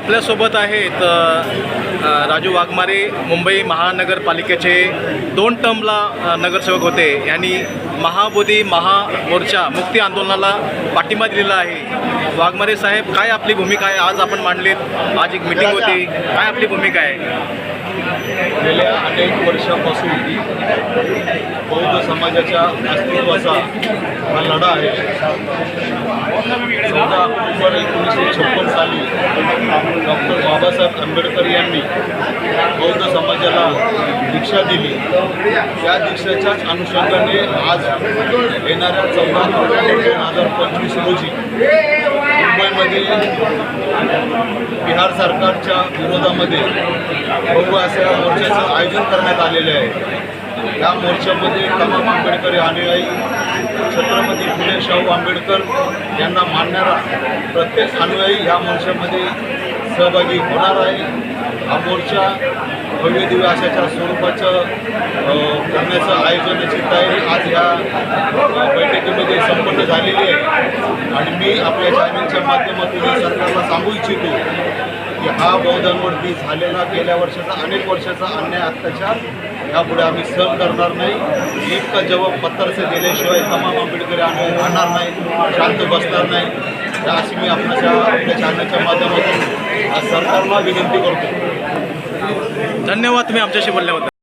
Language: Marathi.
आपल्यासोबत आहेत राजू वाघमारे, मुंबई महानगरपालिकेचे 2 टर्मला नगरसेवक होते. यांनी महाबोधी महामोर्चा मुक्ती आंदोलनाला पाठिंबा दिलेला आहे. वाघमारे साहेब, काय आपली भूमिका आहे? आज आपण मांडलीत, आज एक मीटिंग होती, काय आपली भूमिका आहे? गेल्या अनेक वर्षापासून बौद्ध समाजाच्या अस्तित्वाचा हा लढा आहे. 14 ऑक्टोबर 1956 साली डॉक्टर बाबासाहेब आंबेडकर यांनी बौद्ध समाजाला दीक्षा दिली. त्या दीक्षेच्याच अनुषंगाने आज येणाऱ्या 14 ऑक्टोबर 2025 रोजी मुंबईमध्ये बिहार सरकारच्या विरोधामध्ये भव्य अशा मोर्चाचं आयोजन करण्यात आलेले आहे. या मोर्चामध्ये तमाम आंबेडकरी अनुयायी, छत्रपती फुले शाहू आंबेडकर यांना मानणारा प्रत्येक अनुयायी या मोर्चामध्ये सहभागी होणार आहे. हा मोर्चा भव्य दिव्य अशाच्या स्वरूपाचं करण्याचं आयोजनाची तयारी आज या बैठकीमध्ये संपन्न झालेली आहे. आणि मी आपल्या चॅनलच्या माध्यमातून सरकारला सांगू इच्छितो की हा बौद्धांवरती झालेला गेल्या वर्षाचा अनेक वर्षाचा अन्याय अत्याचार यापुढे आम्ही सहन करणार नाही. एक जबाब पत्तरसे दिल्याशिवाय तमाम आंबेडकरी अनुयायी राहणार नाही, शांत बसणार नाही. अशी मी आपल्या चॅनलच्या माध्यमातून आज सरकारला विनंती करतो. धन्यवाद, तुम्ही आमच्याशी बोलल्याबद्दल.